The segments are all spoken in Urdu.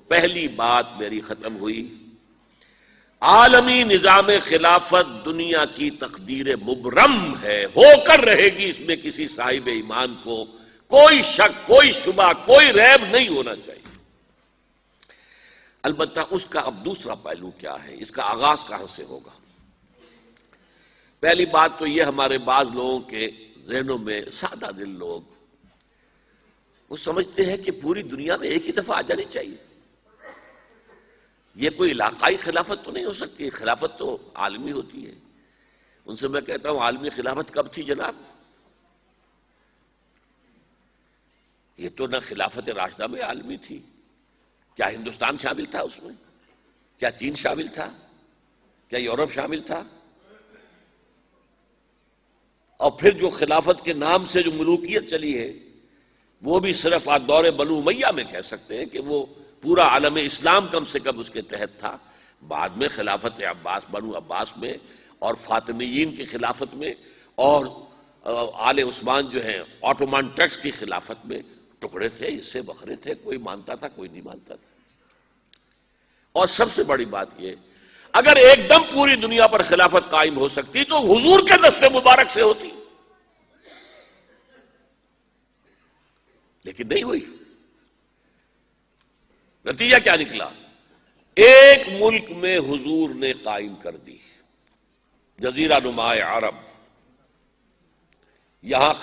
پہلی بات میری ختم ہوئی، عالمی نظام خلافت دنیا کی تقدیر مبرم ہے، ہو کر رہے گی، اس میں کسی صاحب ایمان کو کوئی شک، کوئی شبہ، کوئی ریب نہیں ہونا چاہیے۔ البتہ اس کا اب دوسرا پہلو کیا ہے، اس کا آغاز کہاں سے ہوگا؟ پہلی بات تو یہ، ہمارے بعض لوگوں کے ذہنوں میں، سادہ دل لوگ، وہ سمجھتے ہیں کہ پوری دنیا میں ایک ہی دفعہ آ جانی چاہیے، یہ کوئی علاقائی خلافت تو نہیں ہو سکتی، خلافت تو عالمی ہوتی ہے۔ ان سے میں کہتا ہوں، عالمی خلافت کب تھی جناب؟ یہ تو نہ خلافت راشدہ میں عالمی تھی، کیا ہندوستان شامل تھا اس میں؟ کیا چین شامل تھا؟ کیا یورپ شامل تھا؟ اور پھر جو خلافت کے نام سے جو ملوکیت چلی ہے، وہ بھی صرف دور بنو امیہ میں کہہ سکتے ہیں کہ وہ پورا عالم اسلام کم سے کم اس کے تحت تھا۔ بعد میں خلافت عباس، بنو عباس میں، اور فاطمیین کی خلافت میں، اور آل عثمان جو ہیں آٹومان ٹرکس کی خلافت میں ٹکڑے تھے، اس سے بکھرے تھے، کوئی مانتا تھا، کوئی نہیں مانتا تھا۔ اور سب سے بڑی بات یہ، اگر ایک دم پوری دنیا پر خلافت قائم ہو سکتی تو حضور کے دست مبارک سے ہوتی، لیکن نہیں ہوئی۔ نتیجہ کیا نکلا؟ ایک ملک میں حضور نے قائم کر دی، جزیرہ نما عرب، یہاں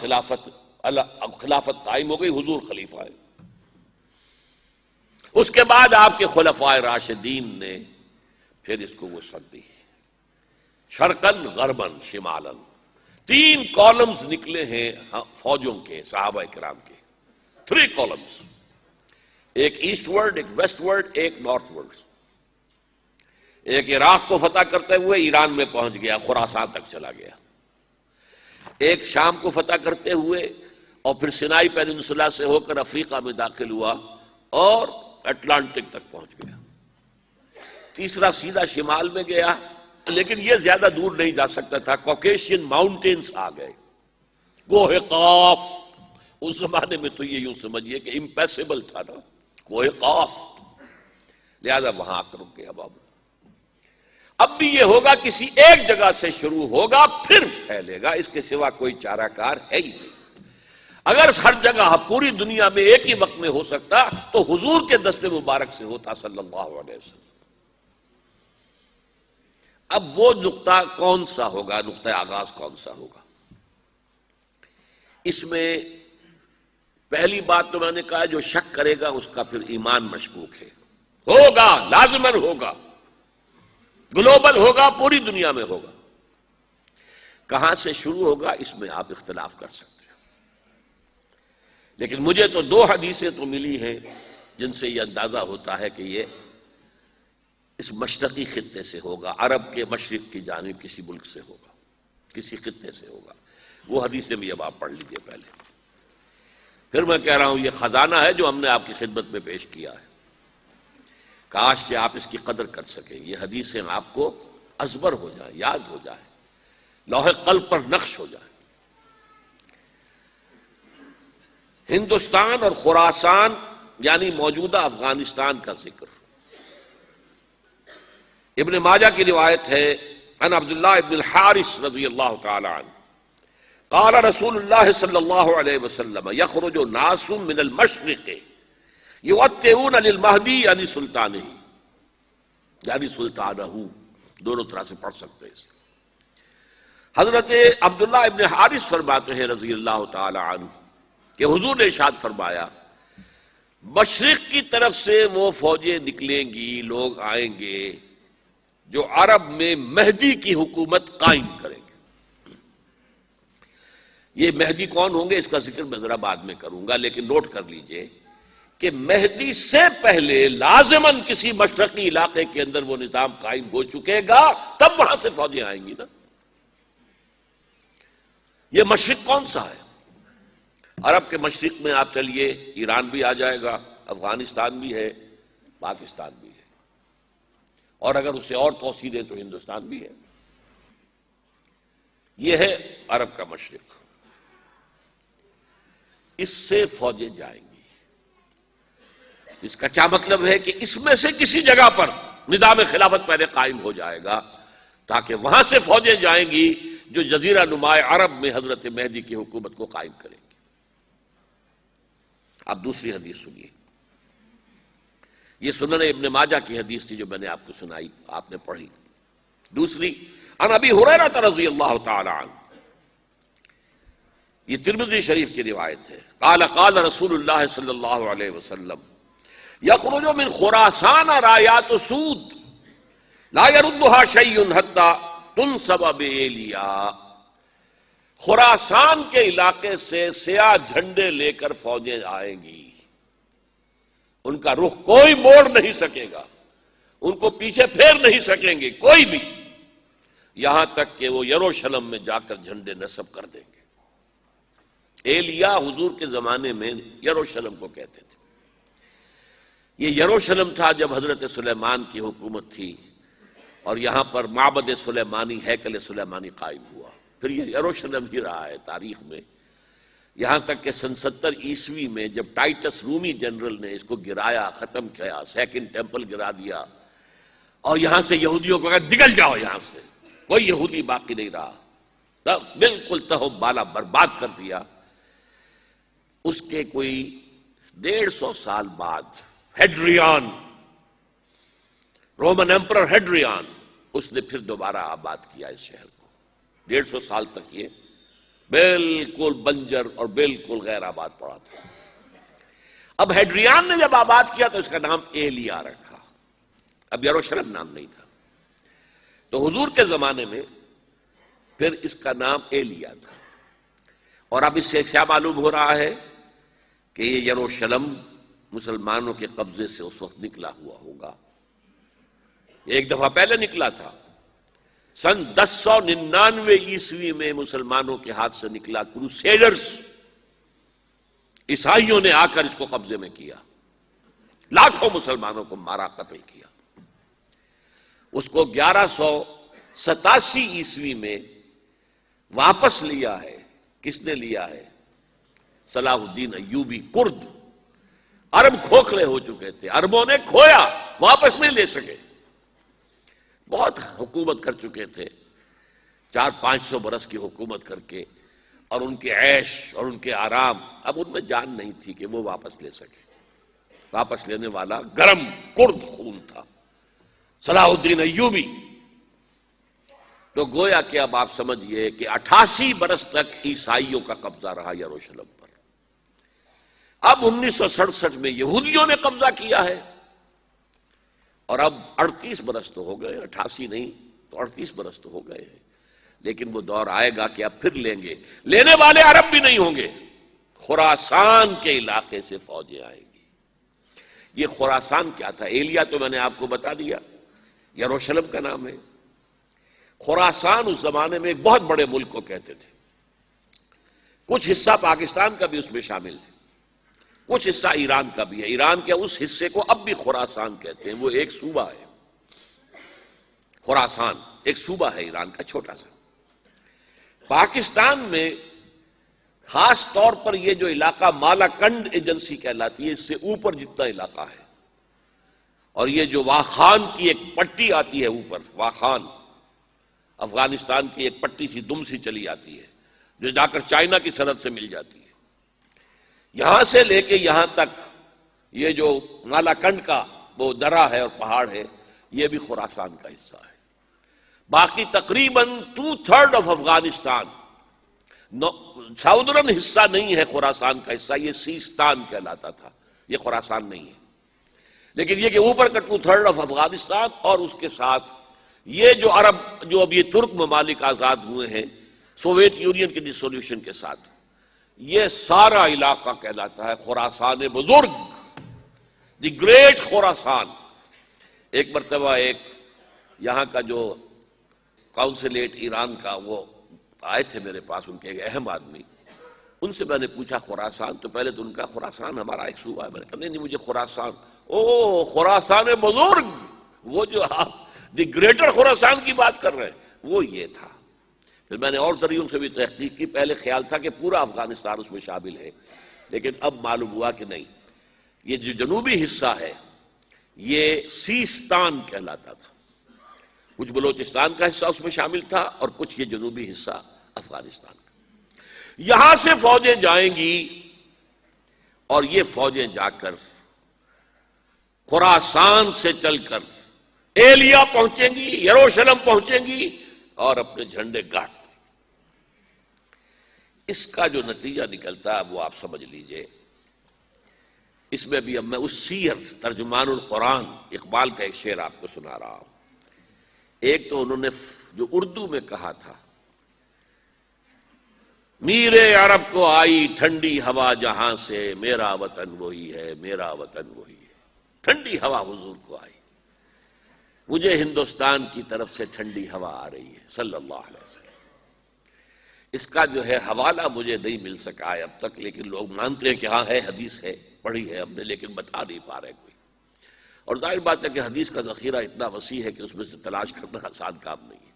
خلافت قائم ہو گئی، حضور خلیفہ ہے۔ اس کے بعد آپ کے خلفائے راشدین نے پھر اس کو وسعت دی، شرقاً غرباً شمالاً، 3 کالمز نکلے ہیں فوجوں کے، صحابہ کرام کے، 3 کالمز، ایک ایسٹ ورڈ، ایک ویسٹ ورڈ، ایک نارتھ ورڈ۔ ایک عراق کو فتح کرتے ہوئے ایران میں پہنچ گیا، خراسان تک چلا گیا۔ ایک شام کو فتح کرتے ہوئے اور پھر سینائی پیننسولا سے ہو کر افریقہ میں داخل ہوا اور اٹلانٹک تک پہنچ گیا۔ تیسرا سیدھا شمال میں گیا، لیکن یہ زیادہ دور نہیں جا سکتا تھا، کوکیشین ماؤنٹینز آ گئے، کوہ قاف۔ اس زمانے میں تو یہ یوں سمجھیے کہ امپیسیبل تھا نا، کوہ قاف، لہذا وہاں آ کر رک گیا بابا۔ اب بھی یہ ہوگا، کسی ایک جگہ سے شروع ہوگا پھر پھیلے گا، اس کے سوا کوئی چارہ کار ہے ہی نہیں۔ اگر ہر جگہ پوری دنیا میں ایک ہی وقت میں ہو سکتا تو حضور کے دست مبارک سے ہوتا صلی اللہ علیہ وسلم۔ اب وہ نقطہ کون سا ہوگا، نقطہ آغاز کون سا ہوگا؟ اس میں پہلی بات تو میں نے کہا، جو شک کرے گا اس کا پھر ایمان مشکوک ہے، ہوگا، لازماً ہوگا، گلوبل ہوگا، پوری دنیا میں ہوگا۔ کہاں سے شروع ہوگا اس میں آپ اختلاف کر سکتے ہیں، لیکن مجھے تو 2 حدیثیں تو ملی ہیں جن سے یہ اندازہ ہوتا ہے کہ یہ اس مشرقی خطے سے ہوگا، عرب کے مشرق کی جانب کسی ملک سے ہوگا، کسی خطے سے ہوگا۔ وہ حدیثیں بھی اب آپ پڑھ لیجئے پہلے، پھر میں کہہ رہا ہوں یہ خزانہ ہے جو ہم نے آپ کی خدمت میں پیش کیا ہے، کاش کہ آپ اس کی قدر کر سکیں، یہ حدیثیں آپ کو ازبر ہو جائیں، یاد ہو جائیں، لوح قلب پر نقش ہو جائیں۔ ہندوستان اور خراسان یعنی موجودہ افغانستان کا ذکر ابن ماجہ کی روایت ہے، عن عبداللہ ابن الحارث رضی اللہ تعالی عنہ قال رسول اللہ صلی اللہ علیہ وسلم یخرج ناس من المشرق یؤتئون للمہدی یعنی سلطانہ، یعنی سلطانہ، دونوں طرح سے پڑھ سکتے ہیں۔ حضرت عبداللہ ابن حارث فرماتے ہیں رضی اللہ تعالی عنہ کہ حضور نے ارشاد فرمایا، مشرق کی طرف سے وہ فوجیں نکلیں گی، لوگ آئیں گے جو عرب میں مہدی کی حکومت قائم کریں گے۔ یہ مہدی کون ہوں گے اس کا ذکر میں ذرا بعد میں کروں گا، لیکن نوٹ کر لیجئے کہ مہدی سے پہلے لازماً کسی مشرقی علاقے کے اندر وہ نظام قائم ہو چکے گا، تب وہاں سے فوجیں آئیں گی نا۔ یہ مشرق کون سا ہے؟ عرب کے مشرق میں آپ چلیے، ایران بھی آ جائے گا، افغانستان بھی ہے، پاکستان بھی ہے، اور اگر اسے اور توسیع دیں تو ہندوستان بھی ہے۔ یہ ہے عرب کا مشرق، اس سے فوجیں جائیں گی۔ اس کا کیا مطلب ہے کہ اس میں سے کسی جگہ پر نظام خلافت پہلے قائم ہو جائے گا تاکہ وہاں سے فوجیں جائیں گی جو جزیرہ نما عرب میں حضرت مہدی کی حکومت کو قائم کریں گی۔ اب دوسری حدیث سنیے، یہ سنن ابن ماجہ کی حدیث تھی جو میں نے آپ کو سنائی، آپ نے پڑھی۔ دوسری عن ابی ہریرہ رضی اللہ تعالی عنہ، یہ ترمذی شریف کی روایت ہے، قال قال رسول اللہ صلی اللہ علیہ وسلم یخرج من خراسان رایات سود لا يردها شیء حتی تنصب بایلیا، خراسان کے علاقے سے سیاہ جھنڈے لے کر فوجیں آئیں گی، ان کا رخ کوئی موڑ نہیں سکے گا، ان کو پیچھے پھیر نہیں سکیں گے کوئی بھی، یہاں تک کہ وہ یروشلم میں جا کر جھنڈے نصب کر دیں گے۔ ایلیا حضور کے زمانے میں یروشلم کو کہتے تھے۔ یہ یروشلم تھا جب حضرت سلیمان کی حکومت تھی اور یہاں پر معبد سلیمانی، ہیکل سلیمانی قائم ہوا، پھر یہ یروشلم ہی رہا ہے تاریخ میں، یہاں تک کہ سن 70 عیسوی میں جب ٹائٹس رومی جنرل نے اس کو گرایا، ختم کیا، سیکنڈ ٹیمپل گرا دیا اور یہاں سے یہودیوں کو کہا نکل جاؤ، یہاں سے کوئی یہودی باقی نہیں رہا، تب بالکل تہو بالا برباد کر دیا۔ اس کے کوئی 150 سال بعد ہیڈریان، رومن ایمپرر ہیڈریان، اس نے پھر دوبارہ آباد کیا اس شہر کو۔ 150 سال تک یہ بالکل بنجر اور بالکل غیر آباد پڑا تھا۔ اب ہیڈریان نے جب آباد کیا تو اس کا نام ایلیا رکھا، اب یروشلم نام نہیں تھا۔ تو حضور کے زمانے میں پھر اس کا نام ایلیا تھا، اور اب اس سے کیا معلوم ہو رہا ہے کہ یہ یروشلم مسلمانوں کے قبضے سے اس وقت نکلا ہوا ہوگا، ایک دفعہ پہلے نکلا تھا، سن 1099 عیسوی میں مسلمانوں کے ہاتھ سے نکلا، کروسیڈرز عیسائیوں نے آ کر اس کو قبضے میں کیا، لاکھوں مسلمانوں کو مارا، قتل کیا۔ اس کو 1187 عیسوی میں واپس لیا ہے، کس نے لیا ہے؟ صلاح الدین ایوبی، کرد، عرب کھوکھلے ہو چکے تھے، عربوں نے کھویا، واپس نہیں لے سکے، بہت حکومت کر چکے تھے، 400-500 برس کی حکومت کر کے، اور ان کے عیش اور ان کے آرام، اب ان میں جان نہیں تھی کہ وہ واپس لے سکے۔ واپس لینے والا گرم کرد خون تھا، صلاح الدین ایوبی۔ تو گویا کہ اب آپ سمجھئے کہ 88 برس تک عیسائیوں کا قبضہ رہا یروشلم پر۔ اب 1967 میں یہودیوں نے قبضہ کیا ہے، اور اب 38 برس تو ہو گئے، 88 نہیں تو 38 برس تو ہو گئے ہیں، لیکن وہ دور آئے گا کہ اب پھر لیں گے، لینے والے عرب بھی نہیں ہوں گے، خراسان کے علاقے سے فوجیں آئیں گی۔ یہ خراسان کیا تھا؟ ایلیا تو میں نے آپ کو بتا دیا، یروشلم کا نام ہے۔ خراسان اس زمانے میں ایک بہت بڑے ملک کو کہتے تھے، کچھ حصہ پاکستان کا بھی اس میں شامل ہے، کچھ حصہ ایران کا بھی ہے، ایران کے اس حصے کو اب بھی خراسان کہتے ہیں، وہ ایک صوبہ ہے، خراسان ایک صوبہ ہے ایران کا چھوٹا سا۔ پاکستان میں خاص طور پر یہ جو علاقہ مالاکنڈ ایجنسی کہلاتی ہے، اس سے اوپر جتنا علاقہ ہے، اور یہ جو واخان کی ایک پٹی آتی ہے اوپر، واخان افغانستان کی ایک پٹی سی دم سی چلی آتی ہے جو جا کر چائنا کی سرحد سے مل جاتی ہے، یہاں سے لے کے یہاں تک یہ جو مالاکنڈ کا وہ درہ ہے اور پہاڑ ہے، یہ بھی خراسان کا حصہ ہے۔ باقی تقریباً 2/3 آف افغانستان ساؤدرن حصہ نہیں ہے خراسان کا حصہ، یہ سیستان کہلاتا تھا، یہ خراسان نہیں ہے، لیکن یہ کہ اوپر کا 2/3 آف افغانستان اور اس کے ساتھ یہ جو عرب جو اب یہ ترک ممالک آزاد ہوئے ہیں سوویت یونین کی ڈسولوشن کے ساتھ، یہ سارا علاقہ کہلاتا ہے خراسان بزرگ، دی گریٹ خراسان۔ ایک مرتبہ ایک یہاں کا جو کاؤنسلیٹ ایران کا وہ آئے تھے میرے پاس، ان کے ایک اہم آدمی، ان سے میں نے پوچھا خراسان، تو پہلے تو ان کا خراسان ہمارا ایک صوبہ ہے، میں نے کہا نہیں مجھے خراسان، او خراسان بزرگ، وہ جو آپ دی گریٹر خراسان کی بات کر رہے ہیں وہ یہ تھا۔ پھر میں نے اور ذریعوں سے بھی تحقیق کی، پہلے خیال تھا کہ پورا افغانستان اس میں شامل ہے، لیکن اب معلوم ہوا کہ نہیں، یہ جو جنوبی حصہ ہے یہ سیستان کہلاتا تھا، کچھ بلوچستان کا حصہ اس میں شامل تھا اور کچھ یہ جنوبی حصہ افغانستان کا۔ یہاں سے فوجیں جائیں گی اور یہ فوجیں جا کر خراسان سے چل کر ایلیا پہنچیں گی، یروشلم پہنچیں گی اور اپنے جھنڈے گاڑ دیں۔ اس کا جو نتیجہ نکلتا ہے وہ آپ سمجھ لیجئے۔ اس میں بھی اب میں اس سیر ترجمان القرآن اقبال کا ایک شعر آپ کو سنا رہا ہوں۔ ایک تو انہوں نے جو اردو میں کہا تھا، میرے عرب کو آئی ٹھنڈی ہوا جہاں سے، میرا وطن وہی ہے، میرا وطن وہی ہے۔ ٹھنڈی ہوا حضور کو آئی، مجھے ہندوستان کی طرف سے ٹھنڈی ہوا آ رہی ہے صلی اللہ علیہ وسلم۔ اس کا جو ہے حوالہ مجھے نہیں مل سکا ہے اب تک، لیکن لوگ مانتے ہیں کہ ہاں ہے، حدیث ہے، پڑھی ہے ہم نے، لیکن بتا نہیں پا رہے کوئی۔ اور ظاہر بات ہے کہ حدیث کا ذخیرہ اتنا وسیع ہے کہ اس میں سے تلاش کرنا آسان کام نہیں ہے،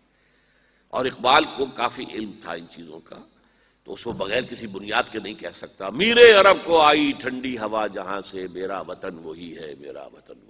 اور اقبال کو کافی علم تھا ان چیزوں کا، تو اس کو بغیر کسی بنیاد کے نہیں کہہ سکتا۔ میرے عرب کو آئی ٹھنڈی ہوا جہاں سے، میرا وطن وہی ہے، میرا وطن وہی ہے۔